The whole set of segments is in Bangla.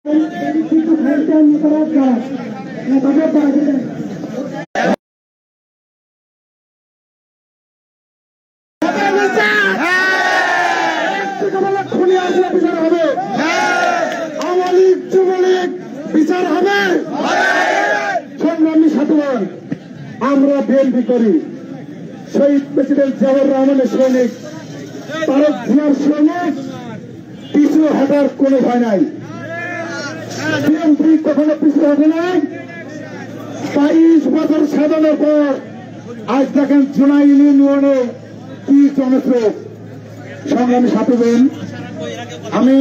বিচার হবে। সংগ্রামী সাথীগণ, আমরা বিএনপি করি শহীদ প্রেসিডেন্ট জিয়াউর রহমানের সৈনিক, তারেক জিয়ার সৈনিক, পিছু হটার কোনো ভয় নাই। বিএনপি কখনো পিছু হটে নাই। 22 বছর সাধনের পর আজ দেখেন জুলাই ইউনিয়নে কি জনস্রোত। সংগ্রামী সাথীগণ, আমি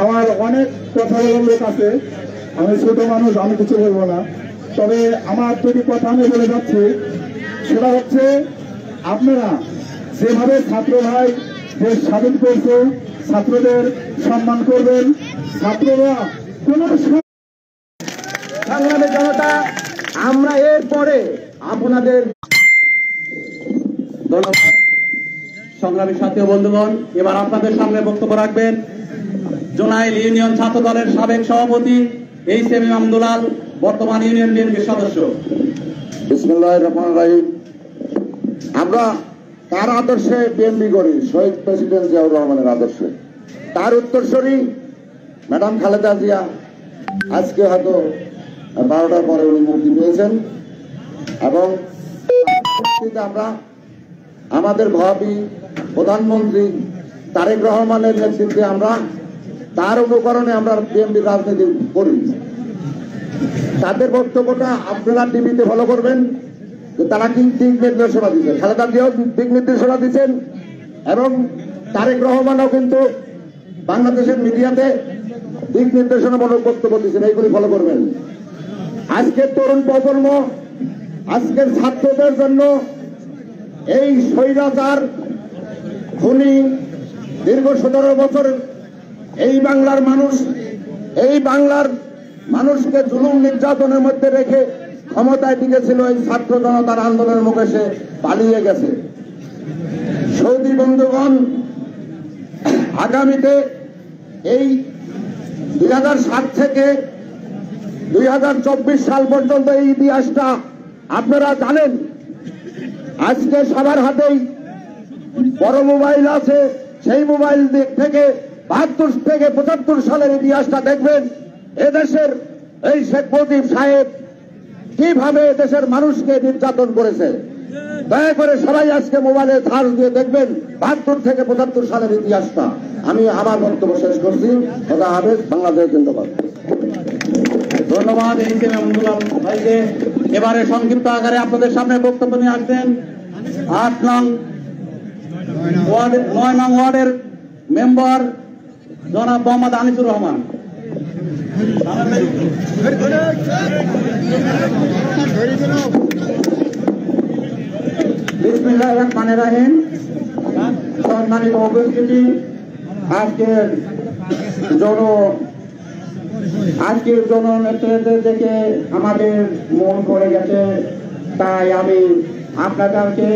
আমার অনেক কথা বলার লোক আছে, আমি ছোট মানুষ, আমি কিছু বলবো না। তবে আমার যদি কথা আমি বলে যাচ্ছি, সেটা হচ্ছে আপনারা যেভাবে ছাত্র ভাই দেশ স্বাধীন করছে, ছাত্রদের সম্মান করবেন। ছাত্ররা কোন সংগ্রামী জনতা, আমরা এরপরে আপনাদের ধন্যবাদ। সংগ্রামী সাথী ও বন্ধুগণ, এবার আপনাদের সামনে বক্তব্য রাখবেন জোনাইল ইউনিয়ন ছাত্র দলের সাবেক সভাপতি এইচ.এম. ইমাম দুলাল, বর্তমান ইউনিয়ন বিএনপির সদস্য। বিসমিল্লাহির রহমানির রহিম। আমরা কার আদর্শে বিএনপি করি? শহীদ প্রেসিডেন্ট জিয়াউর রহমানের আদর্শে। তার উত্তরসূরি ম্যাডাম খালেদা জিয়া। আজকে হয়তো 12টার পরে উনি মুক্তি পেয়েছেন এবং আমরা আমাদের ভাবি প্রধানমন্ত্রী তারেক রহমানের নেতৃত্বে আমরা তার অনুকরণে আমরা বিএনপির রাজনীতি করি। তাদের বক্তব্যটা আপনারা টিভিতে ফলো করবেন যে তারা কি দিক নির্দেশনা দিচ্ছেন। খালেদা জিয়াও দিক নির্দেশনা দিচ্ছেন এবং তারেক রহমানও কিন্তু বাংলাদেশের মিডিয়াতে দিক নির্দেশনামূলক বক্তব্য দিচ্ছেন। এইগুলি ফলো করবেন। আজকের তরুণ প্রজন্ম, আজকের ছাত্রদের জন্য এই স্বৈরাচার খুনি দীর্ঘ 17 বছর এই বাংলার মানুষকে জুলুম নির্যাতনের মধ্যে রেখে ক্ষমতায় টিকেছিল এই ছাত্র জনতার আন্দোলনের মুখে সে পালিয়ে গেছে। সৌদি বন্ধুগণ, আগামীতে এই 2007 থেকে 2024 সাল পর্যন্ত এই ইতিহাসটা আপনারা জানেন। আজকে সবার হাতেই বড় মোবাইল আছে, সেই মোবাইল থেকে 72 থেকে 75 সালের ইতিহাসটা দেখবেন। এদেশের এই শেখ মুজিব সাহেব কিভাবে দেশের মানুষকে নির্যাতন করেছে। দয়া করে সবাই আজকে মোবাইলে সার্চ দিয়ে দেখবেন 72 থেকে 75 সালের ইতিহাসটা। আমি আমার বক্তব্য শেষ করছি। খোদা হাফেজ। বাংলাদেশ জিন্দাবাদ। ধন্যবাদ এইচ.এম. ইমাম দুলাল ভাইকে। এবারে সংক্ষিপ্ত আকারে আপনাদের সামনে বক্তব্য নিয়ে আসবেন 9 নং ওয়ার্ডের মেম্বার জনাব মোহাম্মদ আনিসুর রহমান। বিসমিল্লাহির রহমানির রহিম। সম্মানিত উপস্থিতি, আজকের জননেতৃত্বের দেখে আমাদের মন পড়ে গেছে, তাই আমি আপনাদেরকে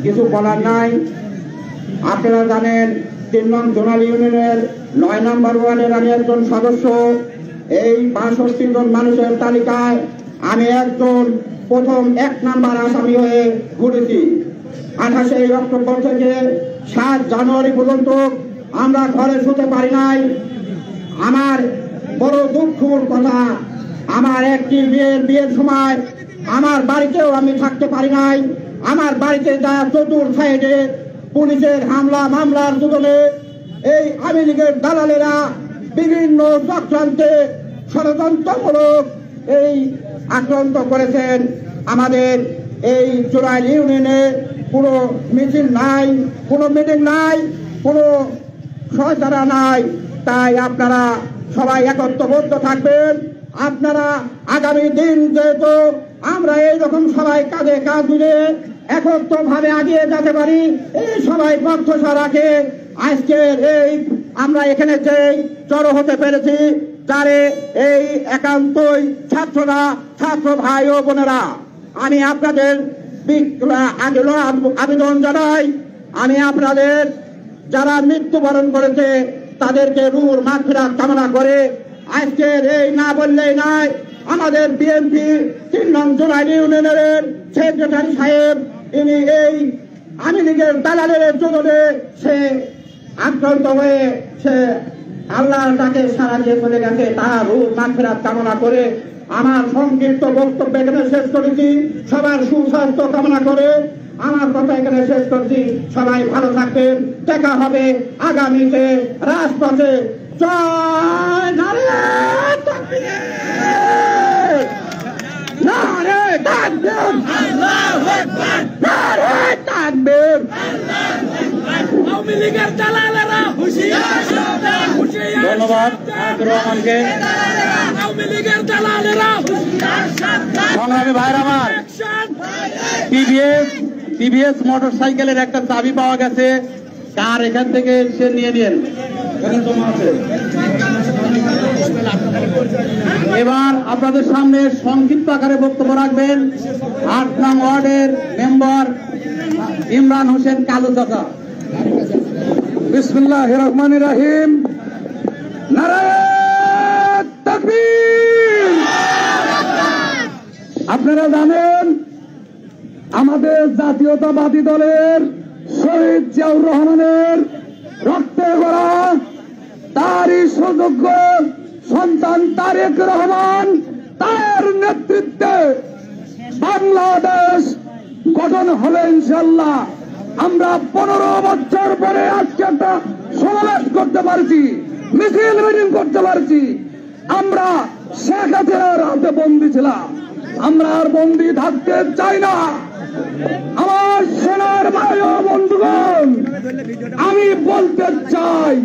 কিছু বলার নাই। আপনারা জানেন 3 নং জোনাল ইউনিয়নের 9 নম্বর ওয়ার্ডের আমি একজন সদস্য। এই 65 জন মানুষের তালিকায় আমি একজন প্রথম 1 নম্বর আসামি হয়ে ঘুরেছি। 28 অক্টোবর থেকে 7 জানুয়ারি পর্যন্ত আমরা ঘরে শুতে পারি নাই। আমার বড় দুঃখের কথা, আমার একটি বিয়ের সময় আমার বাড়িতেও আমি থাকতে পারি নাই। আমার বাড়িতে যা চতুর সাইডে পুলিশের হামলা মামলার দুজনে এই আওয়ামী লীগের দালালেরা বিভিন্ন চক্রান্তে ষড়যন্ত্রমূলক এই আক্রান্ত করেছেন। আমাদের এই জোনাইল ইউনিয়নে কোনো মিছিল নাই, কোনো মিটিং নাই, কোনো সহায়তা নাই। তাই আপনারা সবাই একত্রবদ্ধ থাকবেন। আপনারা আগামী দিন যেহেতু আমরা এইরকম সবাই কাঁধে কাঁধ মিলে একত্রভাবে আগিয়ে যেতে পারি, এই সবাই প্রত্যাশা রাখে। আজকের এই আমরা এখানে যে জড়ো হতে পেরেছি, যারে এই একান্তই ছাত্ররা, ছাত্র ভাই ও বোনেরা, আমি আপনাদের আবেদন জানাই। আমি আপনাদের যারা মৃত্যুবরণ করেছে তাদেরকে রুহুর মাগফিরাত কামনা করে আজকের এই না বললেই নয়, আমাদের বিএনপি 3 নং জোনাইল ইউনিয়নের সেক্রেটারি সাহেব ইনি এই আওয়ামী লীগের দালালের জোরে সে আক্রান্ত হয়ে সে আল্লাহর ডাকে সাড়া দিয়ে চলে গেছে। তার রুহুর মাগফিরাত কামনা করে আমার সংক্ষিপ্ত বক্তব্য এখানে শেষ করেছি। সবার সুস্বাস্থ্য কামনা করে আমার কথা এখানে শেষ করছি। সবাই ভালো থাকবেন, দেখা হবে আগামীতে রাজপথে। জয় নারে তাকবীর, নারে তাকবীর, আল্লাহু আকবার, নারে তাকবীর। আওয়ামী লীগের দালালেরা হুঁশিয়ার, সাবধান, হুঁশিয়ার। ধন্যবাদ রহমানকে। আওয়ামী লীগের দালালেরা হুঁশিয়ার, সাবধান। সংগ্রামী ভাইরা আমার, টিভিএস মোটরসাইকেলের একটা চাবি পাওয়া গেছে, কার এখান থেকে সে নিয়ে নিন। এবার আপনাদের সামনে সংক্ষিপ্ত আকারে বক্তব্য রাখবেন 8 নং ওয়ার্ডের মেম্বার ইমরান হোসেন কালু চাচা। বিসমিল্লাহির রহমানির রহিম। নারায়ে তাকবীর। আপনারা জানেন আমাদের জাতীয়তাবাদী দলের শহীদ জিয়াউর রহমানের রক্তে গড়া তারই সুযোগ্য সন্তান তারেক রহমান, তার নেতৃত্বে বাংলাদেশ গঠন হবে ইনশাল্লাহ। আমরা 15 বছর পরে আজকে একটা সমাবেশ করতে পারছি, মিছিল মিটিং করতে পারছি। আমরা শেখ হাসিনার হাতে বন্দী ছিলাম, আমরা আর বন্দী থাকতে চাই না। আমার সেনার ভাই ও বন্ধুগণ, আমি বলতে চাই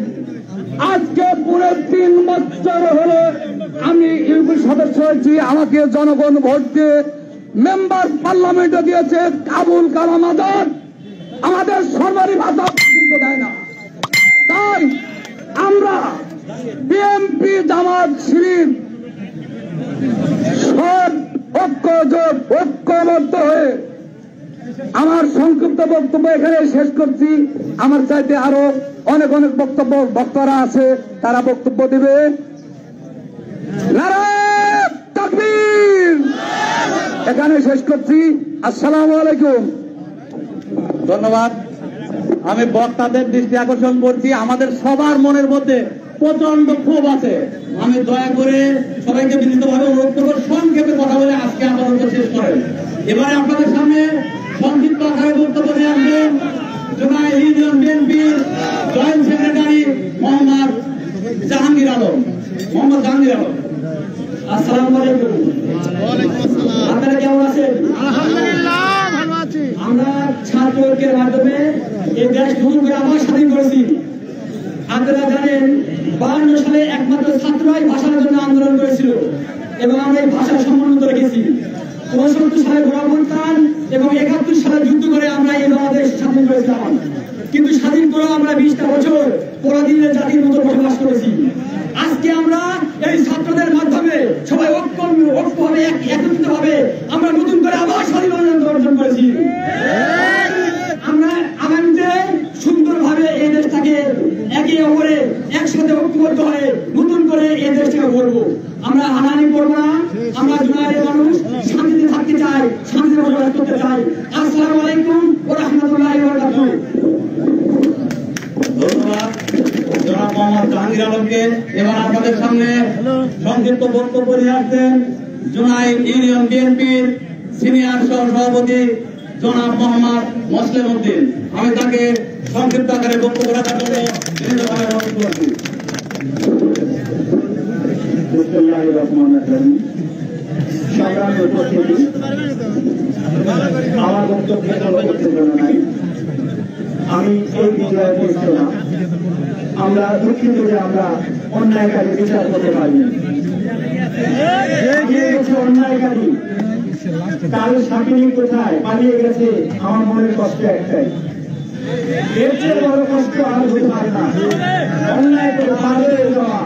আজকে পুরো 3 বছর হলো আমি ইউপি সদস্য হয়েছি। আমাকে জনগণ ভোট দিয়ে মেম্বার পার্লামেন্টে দিয়েছে আবুল কালাম আজাদ, আমাদের সরকারি ভাষা পর্যন্ত দেয় না। তাই আমরা বিএনপি জামাত শিবির সব ঐক্যবদ্ধ হয়ে আমার সংক্ষিপ্ত বক্তব্য এখানে শেষ করছি। আমার চাইতে আরো অনেক অনেক বক্তারা আছে, তারা বক্তব্য দিবে। নারায়ে তাকবীর। এখানে শেষ করছি। আসসালামু আলাইকুম। ধন্যবাদ। আমি বক্তাদের দৃষ্টি আকর্ষণ করছি, আমাদের সবার মনের মধ্যে প্রচন্ড ক্ষোভ আছে। আমি দয়া করে সবাইকে বিনীতভাবে অনুরোধ করবো সংক্ষেপে কথা বলে আজকে আপাতত শেষ করেন। এবারে আপনাদের সামনে সংক্ষিপ্ত আকারে বক্তব্য নিয়ে আসবেন জোনাইল ইউনিয়ন বিএনপির জয়েন্ট সেক্রেটারি মোহাম্মদ জাহাঙ্গীর আলম। আসসালামু আলাইকুম। আপনারা কেমন আছেন? আলহামদুলিল্লাহ, ভালো আছি। আমরা ছাত্র ঐক্যের মাধ্যমে এই দেশ নতুন করে আবার স্বাধীন করেছি। আপনারা জানেন 52 সালে একমাত্র ছাত্ররাই ভাষার জন্য আন্দোলন করেছিল এবং আমরা এই ভাষা সম্মানিত রেখেছি। 69 সালে গণঅভ্যুত্থান এবং 71 সালে যুদ্ধ করে আমরা এই বাংলাদেশ স্বাধীন করেছিলাম। কিন্তু স্বাধীন করে আমরা 20টা বছর পরাধীনের জাতির মতো বসবাস করেছি। আজকে আমরা এই ছাত্রদের মাধ্যমে সবাই ঐক্যভাবে একত্রিতভাবে আমরা নতুন করে আবার স্বাধীনতা অর্জন করেছি। আমরা আগামীতে সুন্দরভাবে এই দেশটাকে একে অপরে একসাথে ঐক্যবদ্ধ হয়ে নতুন করে এই দেশটাকে গড়ব। আমরা হানাহানি করবো না, আমরা জোনাইলের মানুষ শান্তিতে থাকতে চাই, শান্তিতে বসবাস করতে চাই। আসসালামু আলাইকুম ওয়া রাহমাতুল্লাহি ওয়া বারাকাতুহু। ধন্যবাদ জনাব মোহাম্মদ জাহাঙ্গীর আলমকে। এবার আপনাদের সামনে সংক্ষিপ্ত বক্তব্য নিয়ে আসছেন জোনাইল ইউনিয়ন বিএনপির সিনিয়র সভাপতি জনাব মোহাম্মদ মোসলেম উদ্দিন। আমি তাকে সংক্ষিপ্ত আকারে বক্তব্য রাখার জন্য বিনীতভাবে অনুরোধ করছি। বিসমিল্লাহির রহমানির রহিম। সংগ্রামী উপস্থিতি, আমার বক্তব্যে কোনো উত্তেজনা নাই। আমি এই বিষয়ে বলছি না। আমরা দুঃখিত যে আমরা অন্যায়কারী বিচার করতে পারিনি। অন্যায়কারী তার সাথী কোথায় পালিয়ে গেছে, আমার মনের কষ্ট একটাই। এর চেয়ে বড় কষ্ট আর হতে পারে না। অন্যায় করে পার হয়ে যাওয়া,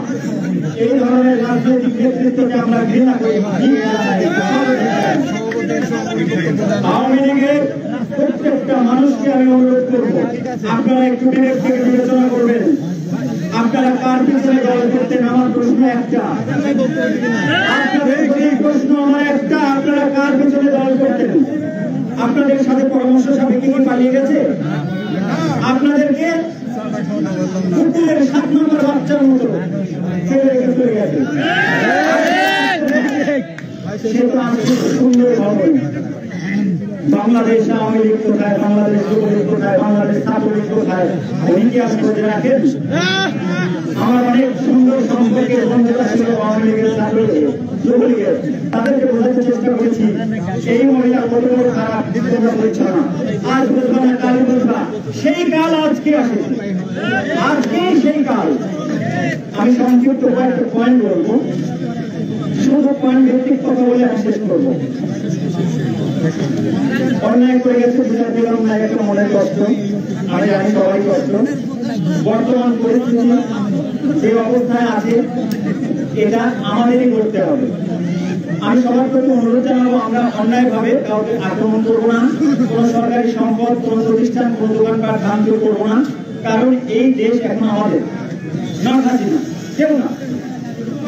এই ধরনের রাজনৈতিক নেতৃত্বকে আমরা ঘৃণা করি। আওয়ামী লীগের প্রত্যেকটা মানুষকে আমি অনুরোধ করবো, আপনারা একটু বিবেক থেকে বিবেচনা করবেন। আপনারা কার পিছনে দল করতেন? আমার প্রশ্ন একটা, আপনাদের প্রশ্ন আমার একটা, আপনারা কার পিছনে দল করতেন? আপনাদের সাথে পরামর্শ সাপেক্ষে কি পালিয়ে গেছে? আপনাদেরকে কুকুরের 7 নম্বর বাচ্চার মতো ছেড়ে রেখে চলে গেছে। সে তো আজকে সুন্দর ভবন। বাংলাদেশ আওয়ামী লীগ কোথায়, বাংলাদেশ যুবলীগ কোথায়, বাংলাদেশ ছাত্রলীগ কোথায়, ইতিহাস করে রাখেন। আমার অনেক সুন্দর সম্পর্কের বন্ধুরা ছিল আওয়ামী লীগের, ছাত্রলীগের, যুবলীগের। তাদেরকে বোঝাতে চেষ্টা করেছি এই মহিলা কত বড় খারাপ, তোমরা বলছো না, আজ বুঝবা না কাল বুঝবা। সেই কাল আজকে আসে, আজকে সেই কাল। আমি সংক্ষিপ্ত কয়েকটা পয়েন্ট বলবো, শুধু পয়েন্ট ভিত্তিক কথা বলে আমি শেষ করবো। অন্যায় করে গেছে, বিচার পেলাম না, একটা মনের কষ্ট, আমি জানি সবাই কষ্ট। বর্তমান পরিস্থিতি যে অবস্থায় আছে এটা আমাদেরই করতে হবে। আমি সবার প্রতি অনুরোধ জানাবো, আমরা অন্যায় ভাবে কাউকে আক্রমণ করবো না, কোন সরকারি সম্পদ, কোন প্রতিষ্ঠান, কোন দোকানপাট ভাঙচুর করবো না। কারণ এই দেশ এখন আমাদের, না থাকি না, কেউ না,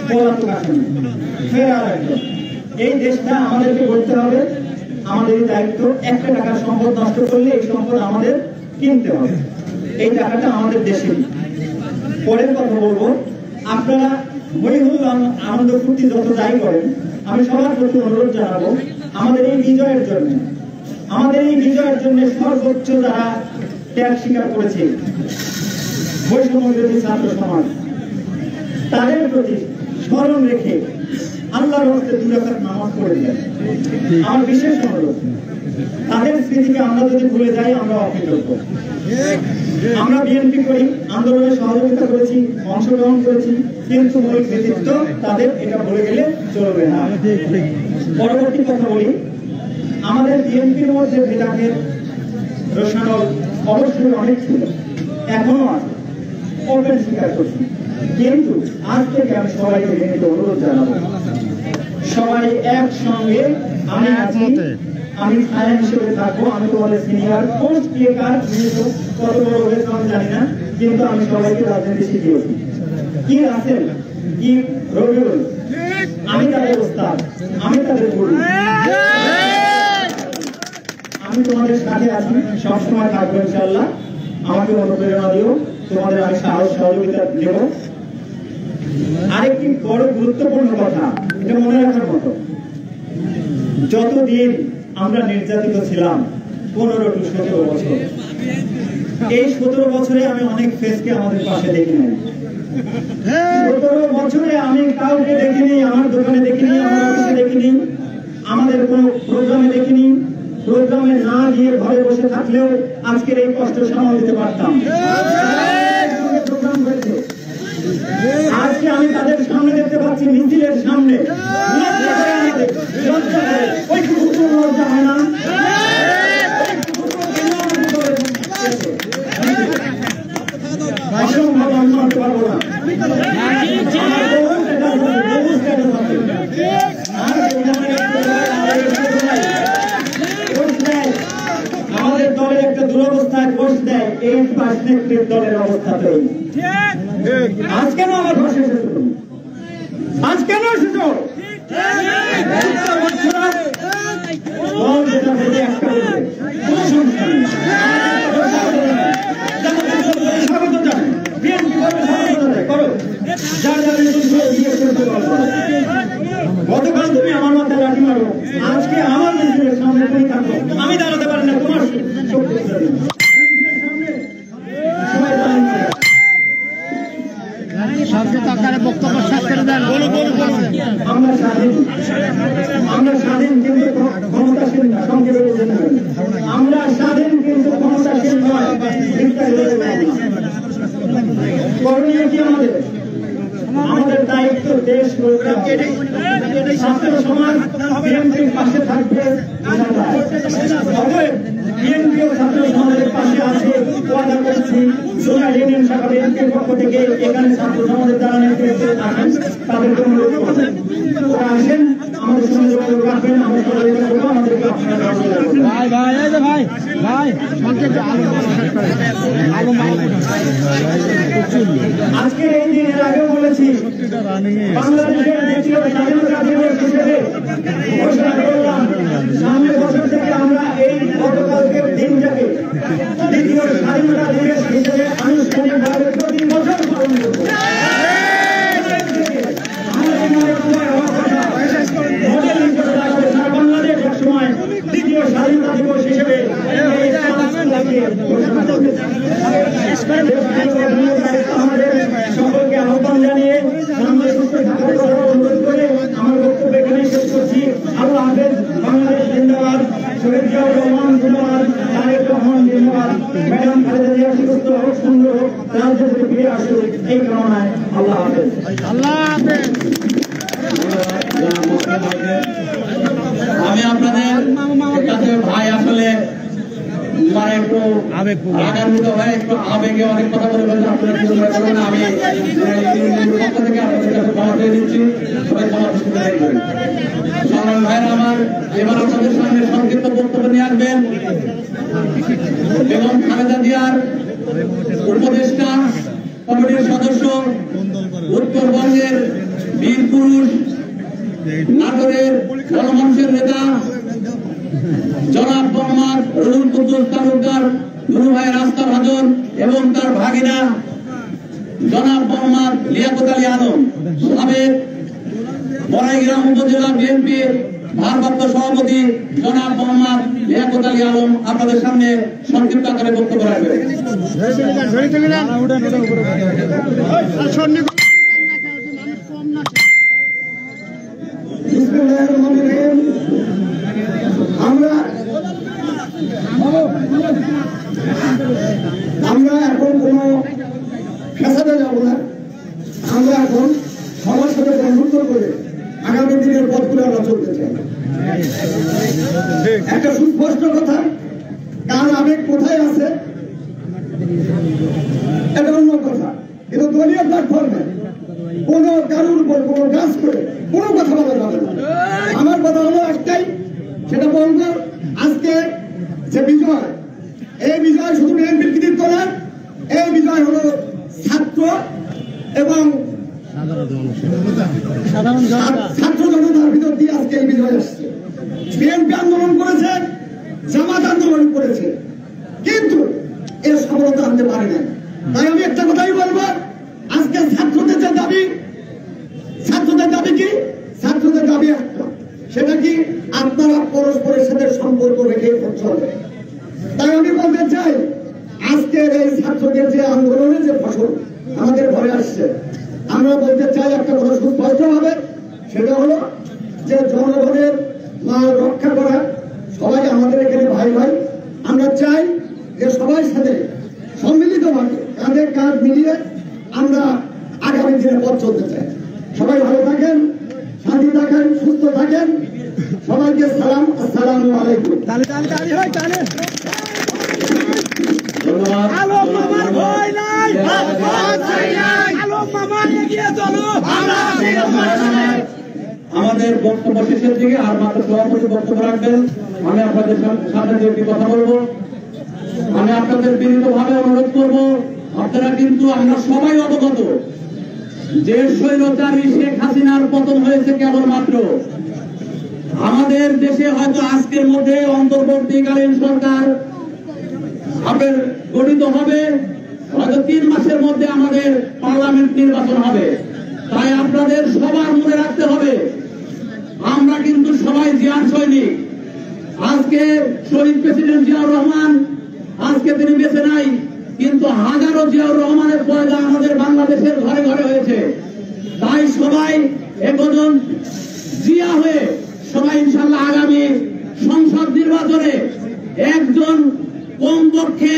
পলাতক আসেন ফের আর একজন। এই দেশটা আমাদেরকে করতে হবে, আমাদেরই দায়িত্ব। 1 টাকার সম্পদ নষ্ট করলে এই সম্পদ আমাদের কিনতে হবে, এই টাকাটা আমাদের দেশের। পরের কথা বলবো, আপনারা হইহুল আনন্দ ফুর্তি যত যাই করেন, আমি সবার প্রতি অনুরোধ জানাবো, আমাদের এই বিজয়ের জন্য, আমাদের এই বিজয়ের জন্য সর্বোচ্চ যারা ত্যাগ স্বীকার করেছে বৈষম্য বিরোধী ছাত্র সমাজ, তাদের প্রতি স্মরণ রেখে আল্লাহর হস্তে 2 রাকাত নামাজ পড়ে দেন। আমার বিশেষ অনুরোধ, তাদের স্মৃতিকে আমরা যদি ভুলে যাই আমরা অকৃতজ্ঞ। আমরা বিএনপি করি, আন্দোলনে সহযোগিতা করেছি, অংশগ্রহণ করেছি, কিন্তু মূল কৃতিত্ব তাদের, এটা ভুলে গেলে চলবে না। পরবর্তী কথা বলি, আমাদের বিএনপির মধ্যে ভেদাভেদ রসায়ন অবশ্যই অনেক ছিল, এখনো আছে, ওপেন স্বীকার করছি। কিন্তু আজ থেকে আমি সবাইকে বিনীত অনুরোধ জানাবো, সবাই একসঙ্গে, আমি আছি, আমি ছায়া হিসেবে থাকবো, আমি তোমাদের সিনিয়র, পোস্ট কে কার কত বড় হয়েছে আমি জানি না, কিন্তু আমি সবাইকে রাজনীতি শিখিয়েছি। কি আছেন, কি রবিউল, আমি তাদের ওস্তাদ, আমি তাদের গুরু, আমি তোমাদের সাথে আছি, সবসময় থাকবো ইনশাআল্লাহ। আমাকে অনুপ্রেরণা দিও, তোমাদের আমি সাহস সহযোগিতা দেব। আরেকটি বড় গুরুত্বপূর্ণ কথা, এটা মনে রাখার মতো, যতদিন আমরা নির্যাতিত ছিলাম 15 to 17 বছর, এই 17 বছরে আমি অনেক ফেসকে আমাদের পাশে দেখি নাই। 17 বছরে আমি কাউকে দেখিনি, আমার দোকানে দেখিনি, আমার অফিসে দেখিনি, আমাদের কোনো প্রোগ্রামে দেখিনি। প্রোগ্রামে না গিয়ে ঘরে বসে থাকলেও আজকের এই কষ্ট সামাল দিতে পারতাম। প্রোগ্রাম হয়েছে, আজকে আমি তাদের সামনে দেখতে পাচ্ছি, মিছিলের সামনে, ওই কুকুর লজ্জা হয় না? অসম্ভব আমি মানতে পারবো না। আমাদের দলের একটা দুরবস্থায় পোষ দেয়, এই পার্সনেক্টের দলের অবস্থাতেই। আজ কেন আমার ভাষা এসেছে, আজ কেন এসেছো? গতকাল তুমি আমার মাথায় লাঠি মারো, আজকে আমার মিছিলের সামনে তুমি থাকো, আমি দাঁড়াতে পারি না তোমার বক্তব্য শেষ করে দেন। আমরা স্বাধীন কিন্তু ক্ষমতাশীল না, সংক্ষেপে আমরা স্বাধীন কিন্তু ক্ষমতাশীল নয়। করণীয় কি আমাদের? আমাদের দায়িত্ব দেশ গড়তে হবে। ছাত্র সমাজ বিএনপির পাশে থাকবে, বিএনপি ও ছাত্র সমাজের পাশে আছে, ওয়াদা করছি। সোনার ইউনিয়ন শাখা বিএনপির পক্ষ থেকে এখানে ছাত্র সমাজের যারা নেতৃত্বে থাকেন তাদেরকে অনুরোধ করবেন, ওরা আসেন। আমাদের সঙ্গে যোগাযোগ রাখবেন, আমরা সহযোগিতা করবো, আমাদেরকে আপনারা আজকে এই দিনের আগেও বলেছি, বাংলাদেশের দ্বিতীয় স্বাধীনতা দিবস হিসেবে ঘোষণা করলাম, সামনের বছর থেকে আমরা এই গতকালকের দিনটাকে দ্বিতীয় স্বাধীনতা দিবস হিসেবে আনুষ্ঠানিকভাবে প্রতি বছর পালন করব। বাংলাদেশ এক সময় দ্বিতীয় স্বাধীনতা দিবস হিসেবে আমাদের সকলকে আহ্বান জানিয়ে সামনে সুস্থ থাকার কথা অনুরোধ করে আমার বক্তব্য এখানে শেষ করছি। আল্লাহ হাফেজ। বাংলাদেশ জিন্দাবাদ। শহীদ জিয়াউর রহমান জিন্দাবাদ। তারেক রহমান জিন্দাবাদ। ম্যাডাম খালেদা জিয়া সুস্থ হোক, সুন্দর হোক, রাজনীতিতে ফিরে আসুক, এই কামনায় আল্লাহ হাফেজ। আল্লাহ হাফেজ। আমি আপনাদের কাছে ভাই আসলে মানে একটু আগান্বিত হয়ে একটু আবেগে অনেক কথা বলে বলছেন, আপনারা কিছু মনে করবেন না। আমি পক্ষ থেকে আপনাদের কাছে ক্ষমা চেয়ে দিচ্ছি, সবাই ক্ষমা দৃষ্টিতে দেখবেন। সাধারণ ভাইরা আমার, এবার আপনাদের সামনে সংক্ষিপ্ত বক্তব্য নিয়ে আসবেন এবং খালেদা জিয়ার উপদেষ্টা কমিটির সদস্য, উত্তরবঙ্গের বীর পুরুষ, নাটোরের গণমানুষের নেতা জনাব মোহাম্মদ রুহুল কুদ্দুস তালুকদার, গুরু ভাই রাস্তা ভাজন এবং তার ভাগিনা জনাব মোহাম্মদ লিয়াকত আলী আলম, সাবেক বড়াইগ্রাম উপজেলা বিএনপির ভারপ্রাপ্ত সভাপতি জনাব মোহাম্মদ লিয়াকত আলী আলম আপনাদের সামনে সংক্ষিপ্ত আকারে বক্তব্য রাখবেন। আমরা এখন কোন ফেসাদে যাব না। আমরা এখন সবার সাথে বন্ধুত্ব করে আগামী দিনের পথগুলো আমরা চলতে চাই। একটা সুস্পষ্ট কথা, কার আবেগ কোথায় আছে এটা অন্য কথা, কিন্তু দলীয় প্ল্যাটফর্মে কোন কারোর উপর কোন কাজ করে কোনো কথা বলা যাবে না। আমার কথা হলো একটাই, সেটা বলবো, আজকে যে বিজয়, এই বিজয় শুধু বিএনপির কৃতিত্ব না, এই বিজয় হলো ছাত্র এবং ছাত্র জনতার ভিতর দিয়ে আজকে এই বিজয় আসছে। বিএনপি আন্দোলন করেছে, জামাত আন্দোলন করেছে, কিন্তু এর সফলতা আনতে পারে না। তাই আমি একটা কথাই বলবো, আজকে ছাত্রদের যে দাবি, ছাত্রদের দাবি কি? ছাত্রদের দাবি একটা, সেটা কি? আপনারা পরস্পরের সাথে সম্পর্ক রেখে চলবে। তাই আমি বলতে চাই, আজকের এই ছাত্রদের যে আন্দোলনের যে ফসল আমাদের ঘরে আসছে, আমরা বলতে চাই একটা কথা সুস্পষ্ট হবে, সেটা হলো যে জনগণের মাল রক্ষা করা। সবাই আমাদের এখানে ভাই ভাই, আমরা চাই যে সবার সাথে সম্মিলিতভাবে কাঁধে কাঁধ মিলিয়ে আমরা আগামী দিনে পথ চলতে চাই। সবাই ভালো থাকেন, শান্তি থাকেন, সুস্থ থাকেন। সবাইকে সালাম, আসসালামু আলাইকুম। আমাদের বক্তব্য শেষের দিকে আর মাত্র সভাপতি বক্তব্য রাখবেন। আমি আপনাদের সামনে যে একটি কথা বলবো, আমি আপনাদের বিনীতভাবে অনুরোধ করব, আপনারা কিন্তু আমরা সবাই অবগত যে স্বৈরাচারী শেখ হাসিনার পতন হয়েছে কেবলমাত্র। আমাদের দেশে হয়তো আজকের মধ্যে অন্তর্বর্তীকালীন সরকার আপনার গঠিত হবে, হয়তো 3 মাসের মধ্যে আমাদের পার্লামেন্ট নির্বাচন হবে। তাই আপনাদের সবার মনে রাখতে হবে, আমরা কিন্তু সবাই জিয়ার সৈনিক। আজকে শহীদ প্রেসিডেন্ট জিয়াউর রহমান আজকে তিনি বেঁচে নাই, কিন্তু হাজারো জিয়াউর রহমানের পয়দা আমাদের বাংলাদেশের ঘরে ঘরে হয়েছে। তাই সবাই একজন জিয়া হয়ে সবাই ইনশাল্লাহ আগামী সংসদ নির্বাচনে একজন কমপক্ষে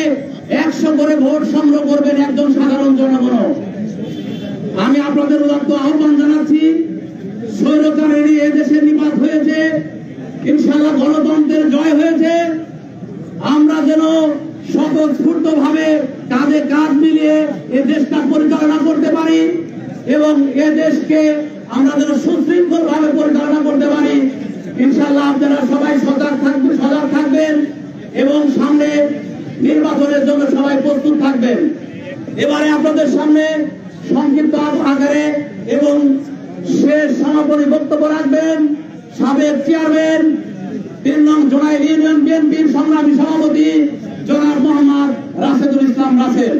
100 করে ভোট সংগ্রহ করবেন, একজন সাধারণ জনগণ। আমি আপনাদের উদাত্ত আহ্বান জানাচ্ছি, স্বৈরাচারেরই এদেশে নিপাত হয়েছে, ইনশাল্লাহ গণতন্ত্রের জয় হয়েছে। আমরা যেন স্বতঃস্ফূর্ত ভাবে কাঁধে কাঁধ মিলিয়ে এ দেশটা পরিচালনা করতে পারি এবং এ দেশকে আমরা যেন সুশৃঙ্খল ভাবে পরিচালনা করতে পারি। ইনশাআল্লাহ আপনারা সবাই সজাগ থাকবেন এবং সামনে নির্বাচনের জন্য সবাই প্রস্তুত থাকবেন। এবারে আপনাদের সামনে সংক্ষিপ্ত আকারে এবং শেষ সমাপনী বক্তব্য রাখবেন সাবেক চেয়ারম্যান ৩ নং জোনাইল ইউনিয়ন বিএনপির সংগ্রামী সভাপতি জনাব মোহাম্মদ রাশেদুল ইসলাম রাসেল।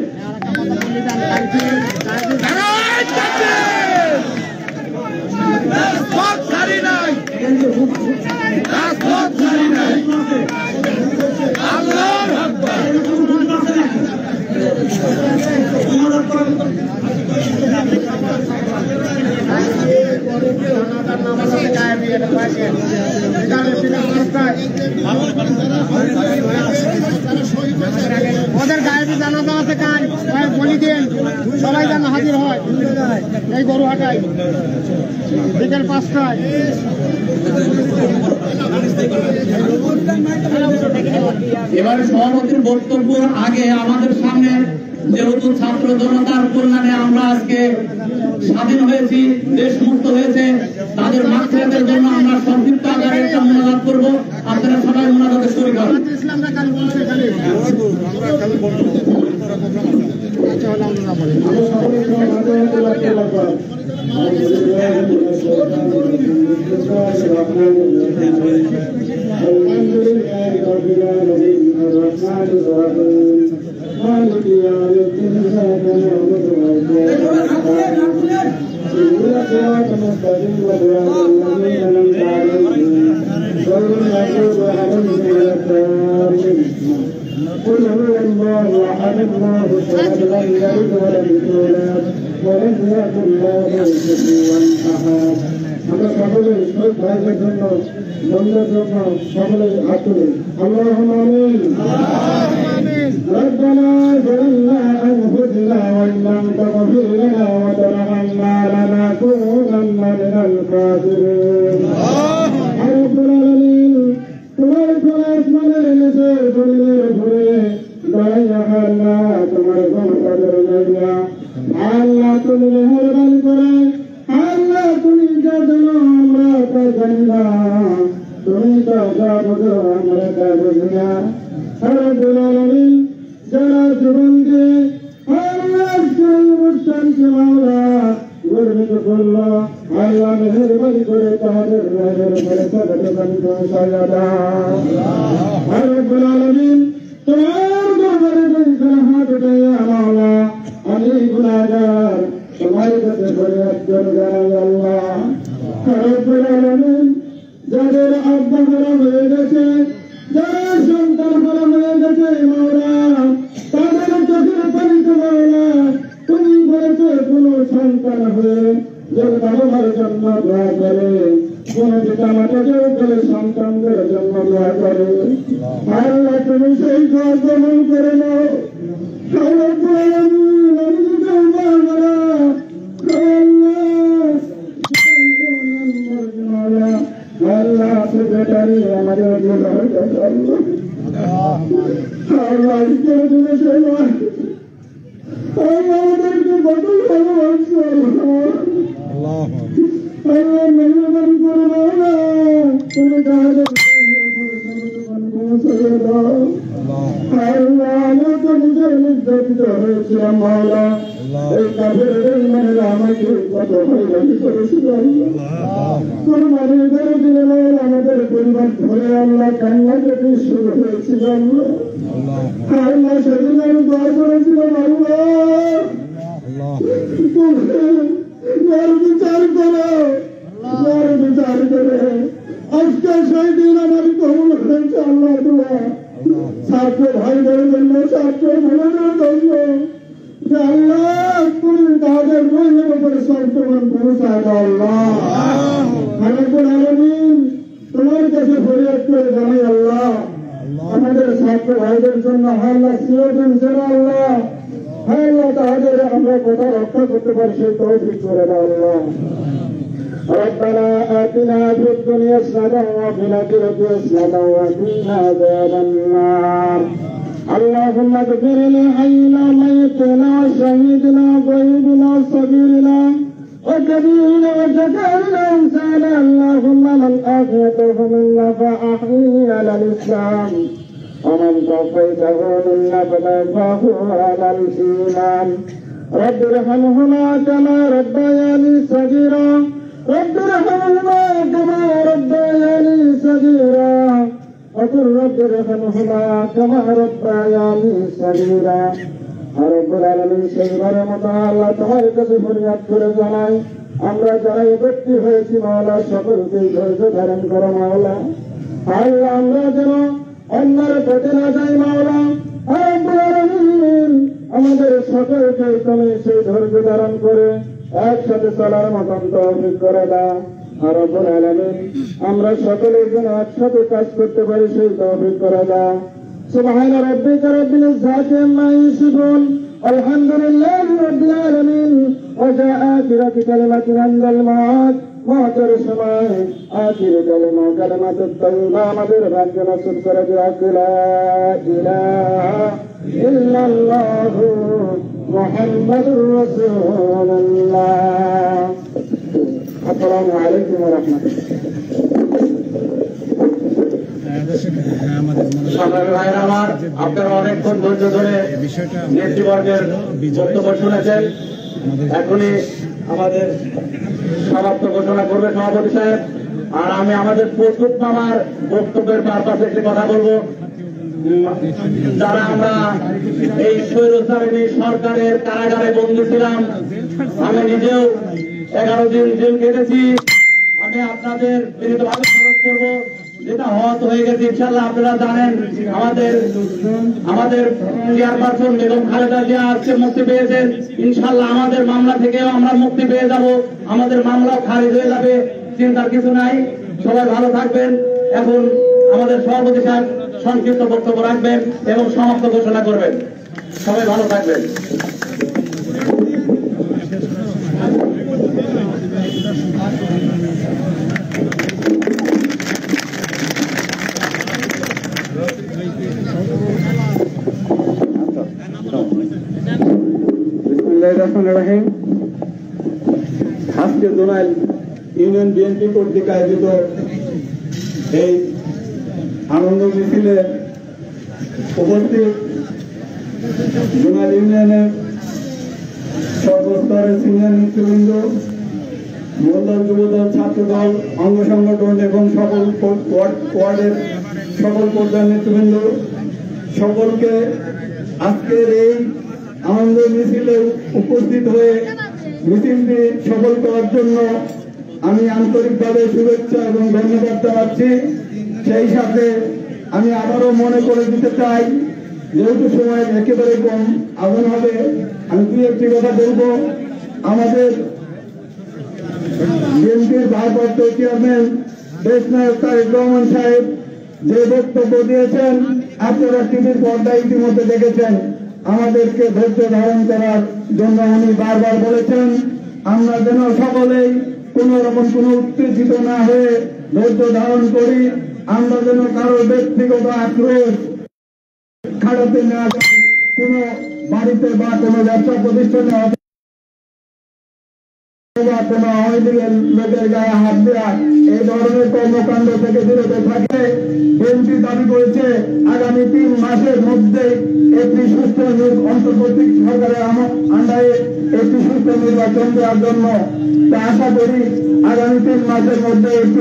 ওদের গায়ে জানাজা আছে কাল বলি দেন, সবাই যেন হাজির হয় এই গরুহাটায় বিকেল 5টায়। এবারে সভাপতির বক্তব্যের আগে আমাদের সামনে যেহেতু ছাত্র জনতার কল্যাণে আমরা আজকে স্বাধীন হয়েছি, দেশ মুক্ত হয়েছে, তাদের মাতৃদের জন্য আমরা সংক্ষিপ্ত আকারে একটা মোনাজাত করবো। আপনারা সবাই মোনাজাতে শরীক হন। مالك يوم الدين إياك نعبد وإياك نستعين اهدنا الصراط المستقيم صراط الذين أنعمت عليهم غير المغضوب عليهم ولا الضالين قل هو الله أحد الله الصمد لم يلد ولم يولد ولم يكن له كفوا أحد। আমরা সকলে শহীদ ভাইদের জন্য বন্ধুদের জন্য সকলে হাত তুলি আল্লাহুম্মা আমিন। ربنا ظلمنا أنفسنا وإن لم تغفر لنا وترحمنا لنكونن من الخاسرين। رب العالمين তোমার কোন আসমানের নিচে জমিনের উপরে দয়া আল্লাহ তোমার কোন কদর নাই না আল্লাহ তুমি মেহেরবানি করে আল্লাহ তুমি যা জানো আমরা তা জানি না, তুমি তো যা বোঝো আমরা তা বুঝি না। রব্বুল আলামিন যারা জীবনকে আল্লাহ সেই অনুষ্ঠানকে মাওলা গর্বিত করলো আল্লাহ মেহেরবানি করে তাদের রাহের উপরে সদাকাত পৌঁছায়া দাও। রব্বুল আলামিন তোমার দরবারে দুইখানা হাত উঠাইয়া মাওলা আমি গুনাহগার তোমার কাছে ফরিয়াদ করে জানাই আল্লাহ। রব্বুল আলামিন যাদের আব্বা হারাম হয়ে গেছে, যাদের সন্তান হারাম হয়ে গেছে মাওলা তাদের চোখের পানিতে মাওলা তুমি বলেছো কোন সন্তান হয়ে যদি বাবা মার জন্য দোয়া করে, কোন পিতা মাতা কেউ করে সন্তানদের জন্য দোয়া করে, আল্লাহ তুমি সেই দোয়া গ্রহণ করে নাও। রব্বুল আলামিন আমি যদি মাওলা আল্লাহ সেক্রেটারি আমাদের আল্লাহ তুমি সেই আমাদেরকে কত ভালোবাসছো আল্লাহ মেহরবানি করে মাওলা তুমি তাদের পৌঁছে দাও। আল্লাহ আমরা তো নিজের নির্যাতিত হয়েছিলাম মাওলা, এই কাফের বেঈমানেরা আমাকে কত হয়রানি করেছিল কোরবানির করে দিলে মাওলা আমাদের পরিবার ধরে আল্লাহ কান্নাকাটি শুরু হয়েছিল আল্লাহ সেদিন আমি দোয়া করেছিলাম আল্লাহ বিচার করো, বিচার করে আজকে সেই দিন আমার কবুল হয়েছে আল্লাহ দোয়া ছাত্র ভাইদের জন্য ছাত্র বোনেদের জন্য আল্লাহ তুমি তাদের রোহের উপরে সংক্রমণ পৌঁছায় দাও আল্লাহ। রব্বুল আলামিন তোমার কাছে ফরিয়াদ করে জানাই আল্লাহ আমাদের ছাত্র ভাইদের জন্য আল্লাহ সিওজন যেন আল্লাহ আল্লাহ তাদের আমরা কথা রক্ষা করতে পারি সেই তৌফিক করে দাও আল্লাহ। ربنا آتنا في الدنيا حسنة وفي الآخرة حسنة وقنا عذاب النار. اللهم اغفر لحينا وميتنا وشهيدنا وغائبنا وصغيرنا والكبير والذكر الإنسان اللهم من أحيته منا فأحيي على الإسلام ومن توفيته منا فتوفاه على الإيمان رب ارحمهما كما ربياني صغيرا رب ارحمهما كما ربياني صغيرا وقل رب ارحمهما كما ربياني صغيرا রব্বুল আলামিন সেইবারের মতো আল্লাহ তোমার কাছে ফরিয়াদ করে জানাই আমরা যারা একত্রিত হয়েছি মাওলা সকলকে ধৈর্য ধারণ করো মাওলা আল্লাহ আমরা যেন অন্যের পথে না যাই মাওলা রব্বুল আলামিন আমাদের সকলকে তুমি সেই ধৈর্য ধারণ করে একসাথে চলার মতন তৌফিক করে দাও রব্বুল আলামিন আমরা সকলের জন্য একসাথে কাজ করতে পারি সেই তৌফিক করে দাও سبحان ربك رب العزة عما يصفون الحمد لله رب العالمين وجاء آخرة كلمة عند الموت موتر السماء آخر كلمة الطيبة مدر بعد نصر فرجعك لا إله إلا الله محمد رسول الله السلام عليكم ورحمة الله আপনারা অনেকক্ষণ ধৈর্য ধরে নেতৃবর্গের বক্তব্য শুনেছেন এখনই আমাদের সমাপ্ত ঘোষণা করবে সভাপতি সাহেব আর আমি আমাদের প্রস্তুত মামার বক্তব্যের পারপাসে একটি কথা বলবো যারা আমরা এই স্বৈরাচারী সরকারের কারাগারে বন্দী ছিলাম আমি নিজেও 11 দিন জেল কেটেছি আমি আপনাদের বিনীতভাবে অনুরোধ করবো যেটা হওয়া হয়ে গেছে ইনশাআল্লাহ আপনারা জানেন আমাদের চেয়ারপারসন বেগম খালেদা জিয়া আজকে মুক্তি পেয়েছেন ইনশাআল্লাহ আমাদের মামলা থেকেও আমরা মুক্তি পেয়ে যাব আমাদের মামলাও খারিজ হয়ে যাবে চিন্তার কিছু নাই সবাই ভালো থাকবেন এখন আমাদের সভাপতি সাহেব সংক্ষিপ্ত বক্তব্য রাখবেন এবং সমাপ্ত ঘোষণা করবেন সবাই ভালো থাকবেন আজকে জোনাইল ইউনিয়ন বিএনপি কর্তৃক আয়োজিত এই আনন্দ মিছিলে উপস্থিত জোনাইল ইউনিয়নের সর্বস্তরের সিনিয়র নেতৃবৃন্দ মন্ডল যুবদল ছাত্রদল অঙ্গ সংগঠন এবং সকল ওয়ার্ডের সকল পর্যায়ের নেতৃবৃন্দ সকলকে আজকের এই আনন্দ মিছিলে উপস্থিত হয়ে মিছিলটি সফল করার জন্য আমি আন্তরিকভাবে শুভেচ্ছা এবং ধন্যবাদ জানাচ্ছি সেই সাথে আমি আবারও মনে করে দিতে চাই যেহেতু সময় একেবারে কম আগুন হবে আমি দুই একটি কথা বলবো আমাদের বিএনপির ভারপ্রাপ্ত চেয়ারম্যান দেশ নায়ক তারেক রহমান সাহেব যে বক্তব্য দিয়েছেন আপনারা টিভির পর্দায় ইতিমধ্যে দেখেছেন আমাদেরকে ধৈর্য ধারণ করার জন্য উনি বারবার বলেছেন আমরা যেন সকলেই কোন রকম কোন উত্তেজিত না হয়ে ধৈর্য ধারণ করি আমরা যেন কারো ব্যক্তিগত আক্রোশ খাড়াতে না যাই কোন বাড়িতে বা কোন ব্যবসা প্রতিষ্ঠানে কোন আওয়ামী লীগের লোকের গায়ে হাত দেওয়া এই ধরনের কর্মকাণ্ড থেকে বিরত থাকে বিএনপি দাবি করেছে আগামী 3 মাসের মধ্যে একটি সুস্থ অন্তর্বর্তী সরকারের আন্ডারে একটি সুস্থ নির্বাচন দেওয়ার জন্য তা আশা করি আগামী 3 মাসের মধ্যে একটি